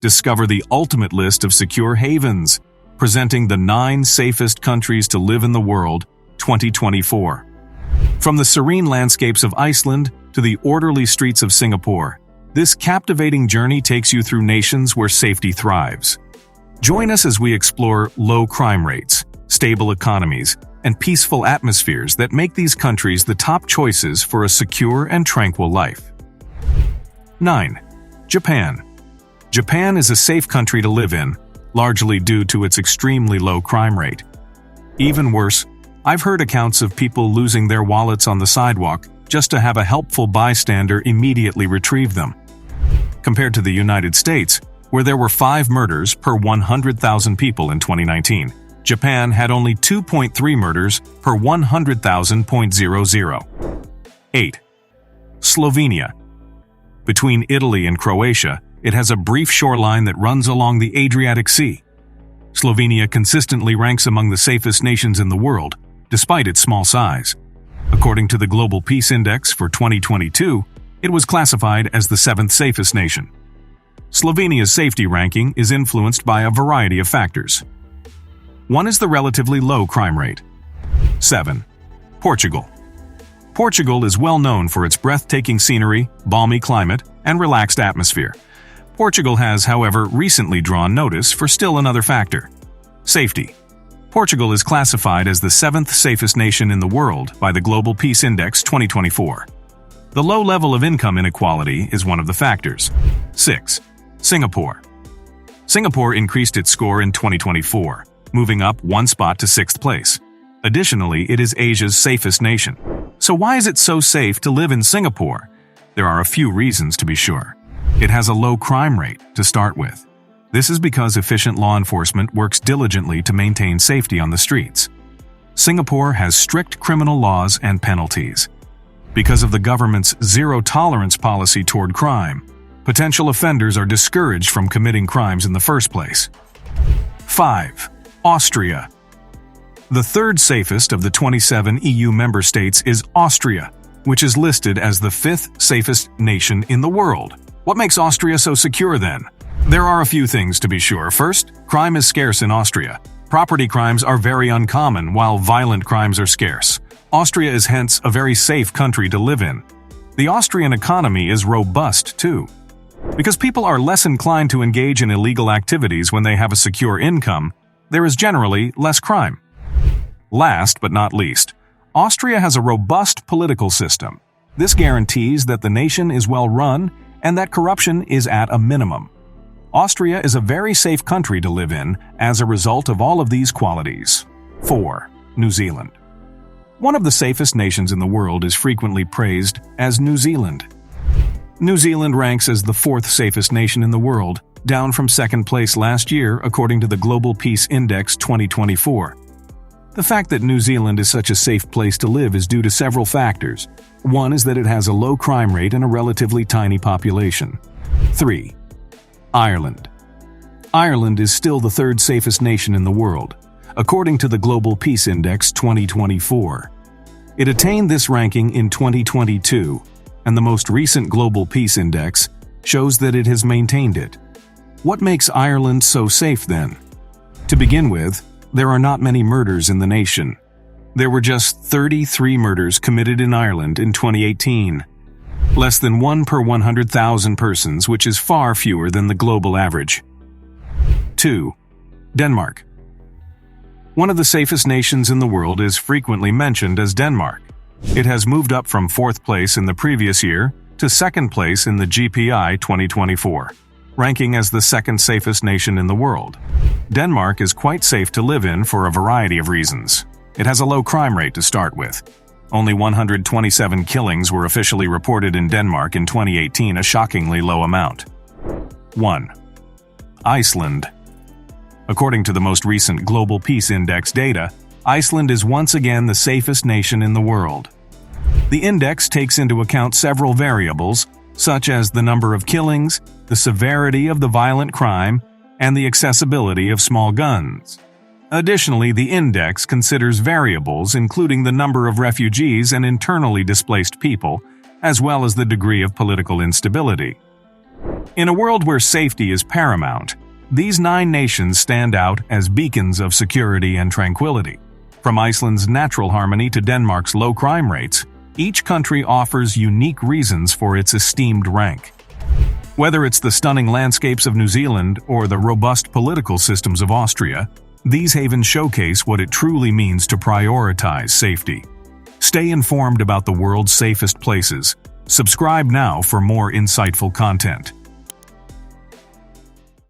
Discover the ultimate list of secure havens, presenting the 9 safest countries to live in the world, 2024. From the serene landscapes of Iceland to the orderly streets of Singapore, this captivating journey takes you through nations where safety thrives. Join us as we explore low crime rates, stable economies, and peaceful atmospheres that make these countries the top choices for a secure and tranquil life. 9. Japan. Japan is a safe country to live in, largely due to its extremely low crime rate. Even worse, I've heard accounts of people losing their wallets on the sidewalk just to have a helpful bystander immediately retrieve them. Compared to the United States, where there were 5 murders per 100,000 people in 2019, Japan had only 2.3 murders per 100,000.00. 8. Slovenia. Between Italy and Croatia, it has a brief shoreline that runs along the Adriatic Sea. Slovenia consistently ranks among the safest nations in the world, despite its small size. According to the Global Peace Index for 2022, it was classified as the 7th safest nation. Slovenia's safety ranking is influenced by a variety of factors. One is the relatively low crime rate. 7. Portugal. Portugal is well known for its breathtaking scenery, balmy climate, and relaxed atmosphere. Portugal has, however, recently drawn notice for still another factor: safety. Portugal is classified as the 7th safest nation in the world by the Global Peace Index 2024. The low level of income inequality is one of the factors. 6. Singapore. Singapore increased its score in 2024, moving up 1 spot to 6th place. Additionally, it is Asia's safest nation. So why is it so safe to live in Singapore? There are a few reasons to be sure. It has a low crime rate to start with. This is because efficient law enforcement works diligently to maintain safety on the streets. Singapore has strict criminal laws and penalties. Because of the government's zero-tolerance policy toward crime, potential offenders are discouraged from committing crimes in the first place. 5. Austria. The 3rd safest of the 27 EU member states is Austria, which is listed as the 5th safest nation in the world. What makes Austria so secure then? There are a few things to be sure. First, crime is scarce in Austria. Property crimes are very uncommon, while violent crimes are scarce. Austria is hence a very safe country to live in. The Austrian economy is robust too. Because people are less inclined to engage in illegal activities when they have a secure income, there is generally less crime. Last but not least, Austria has a robust political system. This guarantees that the nation is well run and that corruption is at a minimum. Austria is a very safe country to live in as a result of all of these qualities. 4. New Zealand. One of the safest nations in the world is frequently praised as New Zealand. New Zealand ranks as the 4th safest nation in the world, down from 2nd place last year according to the Global Peace Index 2024. The fact that New Zealand is such a safe place to live is due to several factors. One is that it has a low crime rate and a relatively tiny population. 3. Ireland. Ireland is still the 3rd safest nation in the world, according to the Global Peace Index 2024. It attained this ranking in 2022, and the most recent Global Peace Index shows that it has maintained it. What makes Ireland so safe then? To begin with, there are not many murders in the nation. There were just 33 murders committed in Ireland in 2018. Less than 1 per 100,000 persons, which is far fewer than the global average. 2. Denmark. One of the safest nations in the world is frequently mentioned as Denmark. It has moved up from 4th place in the previous year to 2nd place in the GPI 2024, ranking as the 2nd safest nation in the world. Denmark is quite safe to live in for a variety of reasons. It has a low crime rate to start with. Only 127 killings were officially reported in Denmark in 2018, a shockingly low amount. 1. Iceland. According to the most recent Global Peace Index data, Iceland is once again the safest nation in the world. The index takes into account several variables, such as the number of killings, the severity of the violent crime, and the accessibility of small guns. Additionally, the index considers variables including the number of refugees and internally displaced people, as well as the degree of political instability. In a world where safety is paramount, these 9 nations stand out as beacons of security and tranquility. From Iceland's natural harmony to Denmark's low crime rates, each country offers unique reasons for its esteemed rank. Whether it's the stunning landscapes of New Zealand or the robust political systems of Austria, these havens showcase what it truly means to prioritize safety. Stay informed about the world's safest places. Subscribe now for more insightful content.